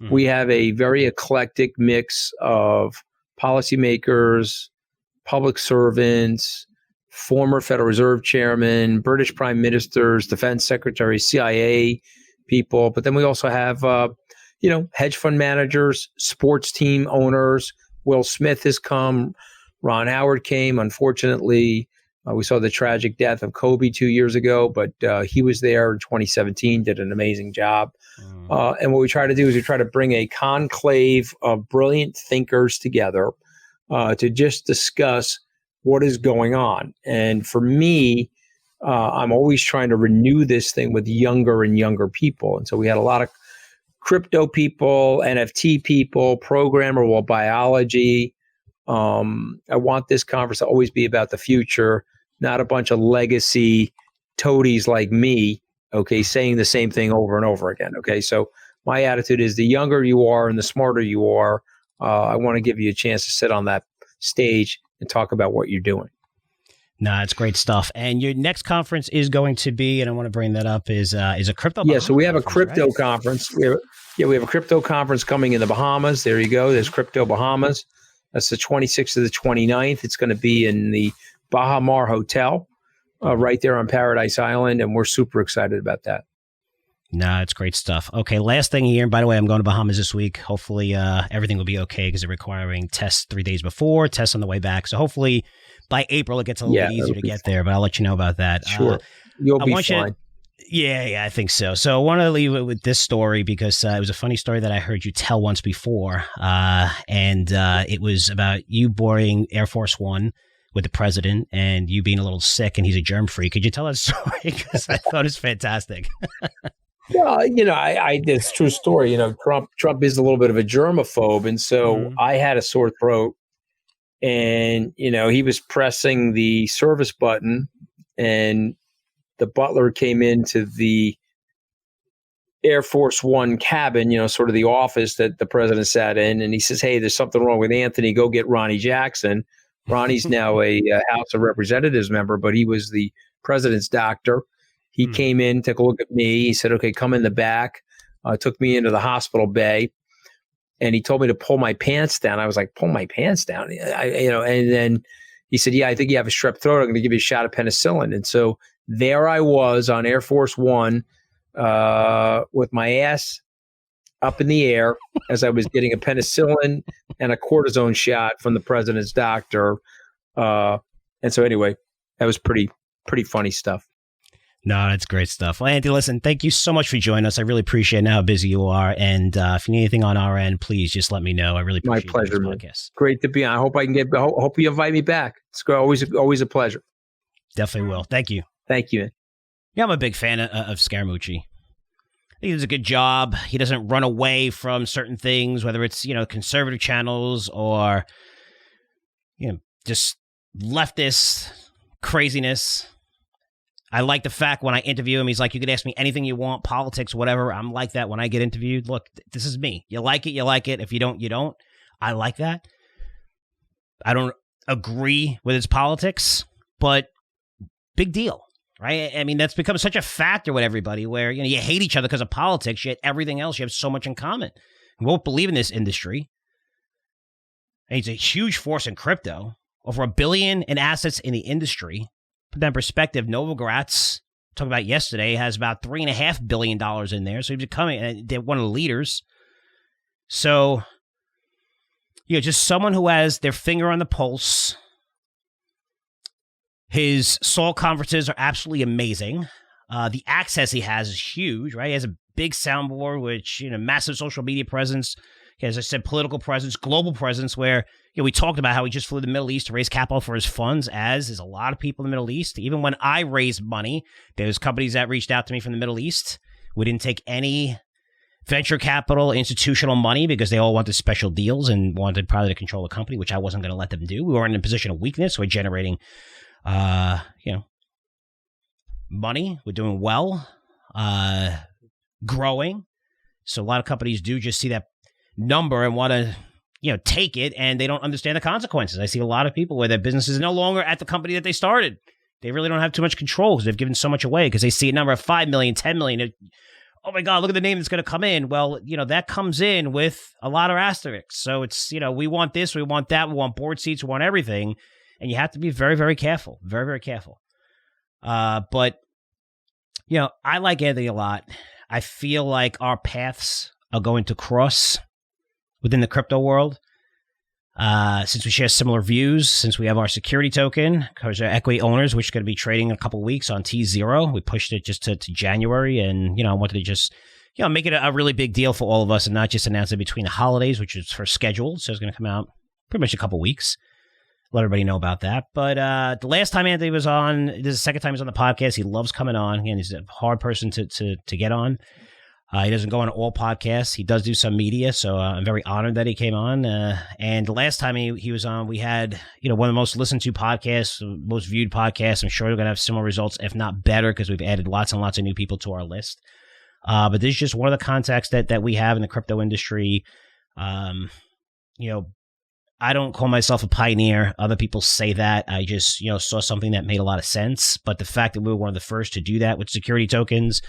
We have a very eclectic mix of policymakers, public servants, former Federal Reserve chairman, British prime ministers, defense secretaries, CIA people. But then we also have, hedge fund managers, sports team owners. Will Smith has come. Ron Howard came. Unfortunately, we saw the tragic death of Kobe 2 years ago, but he was there in 2017, did an amazing job. And what we try to do is we try to bring a conclave of brilliant thinkers together to just discuss what is going on. And for me, I'm always trying to renew this thing with younger and younger people. And so we had a lot of crypto people, NFT people, programmable biology. I want this conference to always be about the future, not a bunch of legacy toadies like me, okay, saying the same thing over and over again, okay? So my attitude is the younger you are and the smarter you are, I want to give you a chance to sit on that stage and talk about what you're doing. No, it's great stuff. And your next conference is going to be, and I want to bring that up, is a crypto. Yeah, so we have a crypto conference. We have a crypto conference coming in the Bahamas. There you go. There's Crypto Bahamas. That's the 26th to the 29th. It's going to be in the Baha Mar Hotel right there on Paradise Island, and we're super excited about that. No, it's great stuff. Okay, last thing here. By the way, I'm going to Bahamas this week. Hopefully everything will be okay because they're requiring tests 3 days before, tests on the way back. So hopefully by April it gets a little bit easier to get there, but I'll let you know about that. Sure. You'll be fine. Yeah, I think so. So I want to leave it with this story because it was a funny story that I heard you tell once before. And it was about you boarding Air Force One with the president and you being a little sick and he's a germ free. Could you tell that story? Because I thought it was fantastic. Well, it's a true story. Trump is a little bit of a germaphobe. And so I had a sore throat and, he was pressing the service button and the butler came into the Air Force One cabin, sort of the office that the president sat in. And he says, hey, there's something wrong with Anthony. Go get Ronnie Jackson. Ronnie's now a House of Representatives member, but he was the president's doctor. He came in, took a look at me. He said, okay, come in the back. Took me into the hospital bay. And he told me to pull my pants down. I was like, pull my pants down? And then he said, yeah, I think you have a strep throat. I'm going to give you a shot of penicillin. And so there I was on Air Force One with my ass up in the air as I was getting a penicillin and a cortisone shot from the president's doctor. And so anyway, that was pretty funny stuff. No, that's great stuff. Well, Andy, listen, thank you so much for joining us. I really appreciate how busy you are. And if you need anything on our end, please just let me know. I really appreciate my pleasure, man. Great to be on. I hope hope you invite me back. It's always a pleasure. Definitely will. Thank you. Thank you. Yeah, I'm a big fan of Scaramucci. I think he does a good job. He doesn't run away from certain things, whether it's, conservative channels or, just leftist craziness. I like the fact when I interview him, he's like, you could ask me anything you want, politics, whatever. I'm like that when I get interviewed. Look, this is me. You like it, you like it. If you don't, you don't. I like that. I don't agree with his politics, but big deal, right? I mean, that's become such a factor with everybody where, you hate each other because of politics, yet everything else, you have so much in common. You won't believe in this industry. And he's a huge force in crypto. Over $1 billion in assets in the industry. Put that in perspective, Novogratz, talked about yesterday, has about $3.5 billion in there. So he's becoming one of the leaders. So, just someone who has their finger on the pulse. His SAL conferences are absolutely amazing. The access he has is huge, right? He has a big soundboard, which, massive social media presence. As I said, political presence, global presence, where we talked about how he just flew to the Middle East to raise capital for his funds, as is a lot of people in the Middle East. Even when I raised money, there's companies that reached out to me from the Middle East. We didn't take any venture capital, institutional money because they all wanted special deals and wanted probably to control the company, which I wasn't going to let them do. We were in a position of weakness. We're generating, money. We're doing well, growing. So a lot of companies do just see that number and want to, take it, and they don't understand the consequences. I see a lot of people where their business is no longer at the company that they started. They really don't have too much control because they've given so much away because they see a number of 5 million, 10 million. Oh my God, look at the name that's going to come in. Well, that comes in with a lot of asterisks. So it's, we want this, we want that, we want board seats, we want everything. And you have to be very, very careful, very, very careful. But, I like Anthony a lot. I feel like our paths are going to cross within the crypto world, since we share similar views, since we have our security token, because our equity owners, which are going to be trading in a couple of weeks on T0. We pushed it just to January, and, I wanted to just, make it a really big deal for all of us and not just announce it between the holidays, which is for scheduled. So it's going to come out pretty much a couple of weeks. Let everybody know about that. But the last time Anthony was on, this is the second time he's on the podcast. He loves coming on, and he's a hard person to get on. He doesn't go on all podcasts. He does do some media, so I'm very honored that he came on. And the last time he was on, we had one of the most listened to podcasts, most viewed podcasts. I'm sure we're going to have similar results, if not better, because we've added lots and lots of new people to our list. But this is just one of the contacts that we have in the crypto industry. I don't call myself a pioneer. Other people say that. I just saw something that made a lot of sense. But the fact that we were one of the first to do that with security tokens,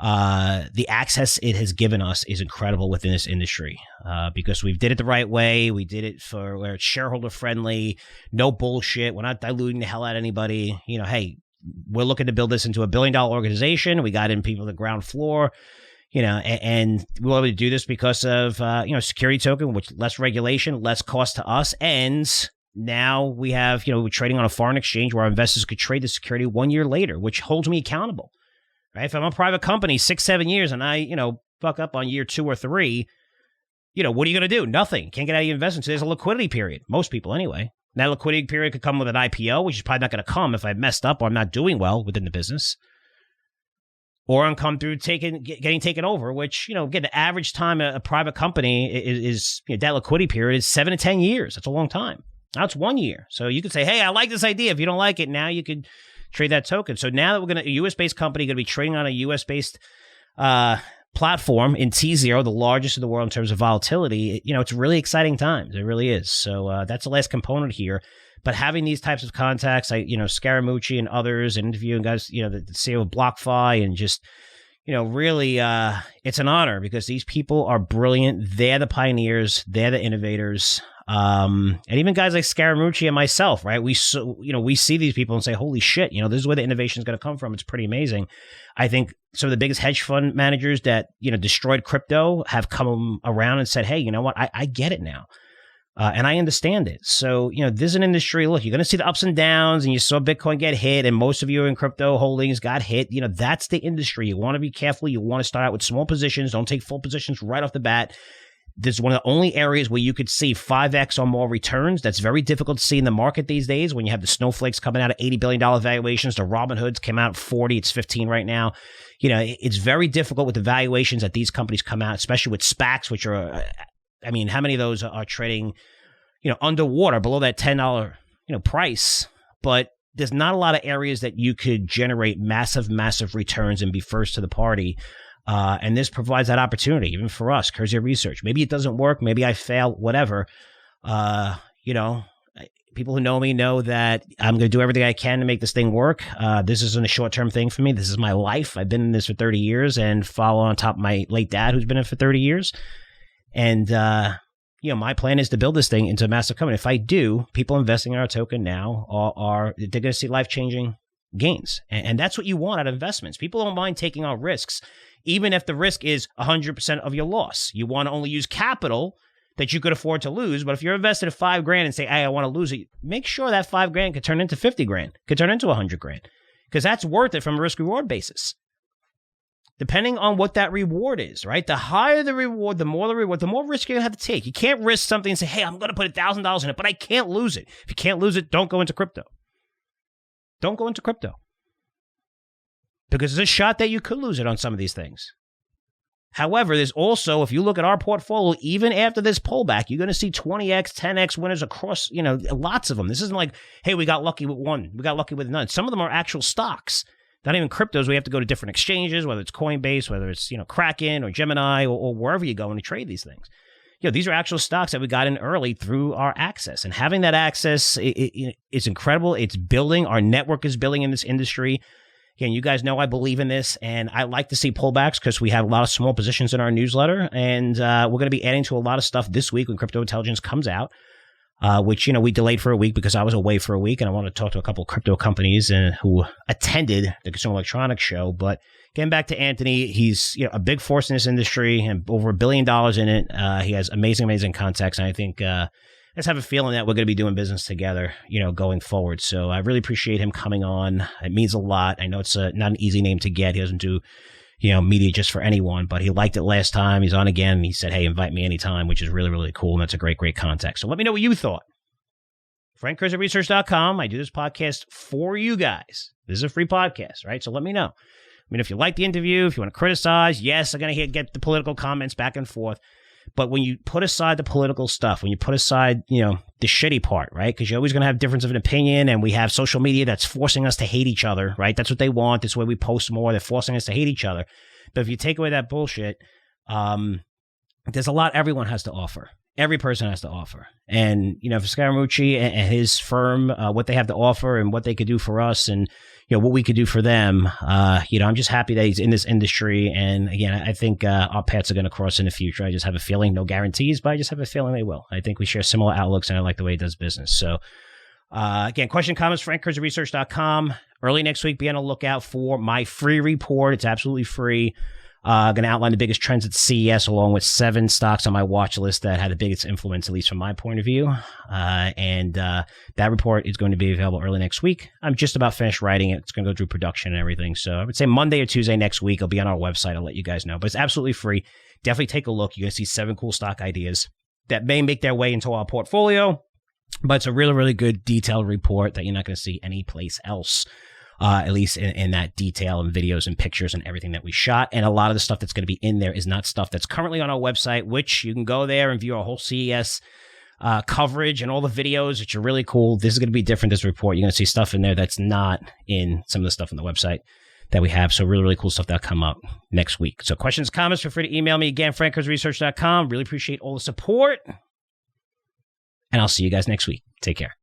the access it has given us is incredible within this industry, because we did it the right way. We did it where it's shareholder friendly, no bullshit. We're not diluting the hell out of anybody. Hey, we're looking to build this into $1 billion organization. We got in people at the ground floor, and we were able to do this because of, security token, which less regulation, less cost to us. And now we have, we're trading on a foreign exchange where our investors could trade the security 1 year later, which holds me accountable. Right? If I'm a private company, 6-7 years, and I, fuck up on year 2 or 3, what are you going to do? Nothing. Can't get out of your investment. So there's a liquidity period. Most people, anyway. And that liquidity period could come with an IPO, which is probably not going to come if I messed up or I'm not doing well within the business. or come through getting taken over, which, again, the average time a private company is that liquidity period is 7 to 10 years. That's a long time. Now it's 1 year. So you could say, hey, I like this idea. If you don't like it, now you could trade that token. So now that a US-based company going to be trading on a US-based platform in T0, the largest in the world in terms of volatility, it's really exciting times. It really is. So that's the last component here. But having these types of contacts, Scaramucci and others, and interviewing guys, the CEO of BlockFi, and just, really, it's an honor because these people are brilliant. They're the pioneers. They're the innovators. And even guys like Scaramucci and myself, right? We see these people and say, holy shit, this is where the innovation is going to come from. It's pretty amazing. I think some of the biggest hedge fund managers that, destroyed crypto have come around and said, hey, you know what? I get it now. And I understand it. So, this is an industry, look, you're going to see the ups and downs, and you saw Bitcoin get hit, and most of you in crypto holdings got hit. That's the industry. You want to be careful. You want to start out with small positions. Don't take full positions right off the bat. This is one of the only areas where you could see 5x or more returns. That's very difficult to see in the market these days when you have the snowflakes coming out at $80 billion valuations. The Robinhoods came out at 40. It's 15 right now. It's very difficult with the valuations that these companies come out, especially with SPACs, which are, how many of those are trading, underwater, below that $10, price? But there's not a lot of areas that you could generate massive, massive returns and be first to the party. And this provides that opportunity, even for us, Curzio Research. Maybe it doesn't work. Maybe I fail, whatever. People who know me know that I'm going to do everything I can to make this thing work. This isn't a short-term thing for me. This is my life. I've been in this for 30 years and follow on top of my late dad, who's been in it for 30 years. And, my plan is to build this thing into a massive company. If I do, people investing in our token now they're going to see life-changing gains. And that's what you want out of investments. People don't mind taking on risks, even if the risk is 100% of your loss. You want to only use capital that you could afford to lose. But if you're invested at $5,000 and say, hey, I want to lose it, make sure that $5,000 could turn into $50,000, could turn into $100,000, because that's worth it from a risk-reward basis. Depending on what that reward is, right? The higher the reward, the more risk you're going to have to take. You can't risk something and say, hey, I'm going to put $1,000 in it, but I can't lose it. If you can't lose it, don't go into crypto. Don't go into crypto. Because there's a shot that you could lose it on some of these things. However, there's also, if you look at our portfolio, even after this pullback, you're going to see 20x, 10x winners across, lots of them. This isn't like, hey, we got lucky with one, we got lucky with none. Some of them are actual stocks. Not even cryptos. We have to go to different exchanges, whether it's Coinbase, whether it's, Kraken or Gemini or wherever you go and you trade these things. These are actual stocks that we got in early through our access. And having that access, it's incredible. It's building. Our network is building in this industry. Again, you guys know I believe in this, and I like to see pullbacks because we have a lot of small positions in our newsletter, and we're going to be adding to a lot of stuff this week when Crypto Intelligence comes out, which, we delayed for a week because I was away for a week, and I wanted to talk to a couple of crypto companies who attended the Consumer Electronics Show. But getting back to Anthony, he's a big force in this industry and over $1 billion in it. He has amazing contacts, and I think I just have a feeling that we're going to be doing business together, going forward. So I really appreciate him coming on. It means a lot. I know it's not an easy name to get. He doesn't do, media just for anyone, but he liked it last time. He's on again. And he said, hey, invite me anytime, which is really, really cool. And that's a great contact. So let me know what you thought. FrankCurzioResearch.com. I do this podcast for you guys. This is a free podcast, right? So let me know. If you like the interview, if you want to criticize, yes, I'm going to get the political comments back and forth. But when you put aside the political stuff, when you put aside, the shitty part, right? Because you're always going to have difference of an opinion, and we have social media that's forcing us to hate each other, right? That's what they want. That's why we post more. They're forcing us to hate each other. But if you take away that bullshit, there's a lot everyone has to offer. Every person has to offer. And, for Scaramucci and his firm, what they have to offer and what they could do for us and, what we could do for them, I'm just happy that he's in this industry. And again, I think our paths are going to cross in the future. I just have a feeling, no guarantees, but I just have a feeling they will. I think we share similar outlooks, and I like the way he does business. So, again, question, comments, FrankCurzioResearch.com. Early next week, be on the lookout for my free report. It's absolutely free. Going to outline the biggest trends at CES, along with 7 stocks on my watch list that had the biggest influence, at least from my point of view. And that report is going to be available early next week. I'm just about finished writing it. It's going to go through production and everything. So I would say Monday or Tuesday next week, it'll be on our website. I'll let you guys know. But it's absolutely free. Definitely take a look. You're going to see 7 cool stock ideas that may make their way into our portfolio. But it's a really, really good detailed report that you're not going to see anyplace else. at least in that detail and videos and pictures and everything that we shot. And a lot of the stuff that's going to be in there is not stuff that's currently on our website, which you can go there and view our whole CES coverage and all the videos, which are really cool. This is going to be different, this report. You're going to see stuff in there that's not in some of the stuff on the website that we have. So really, really cool stuff that'll come up next week. So questions, comments, feel free to email me again, frankkurzresearch.com. Really appreciate all the support. And I'll see you guys next week. Take care.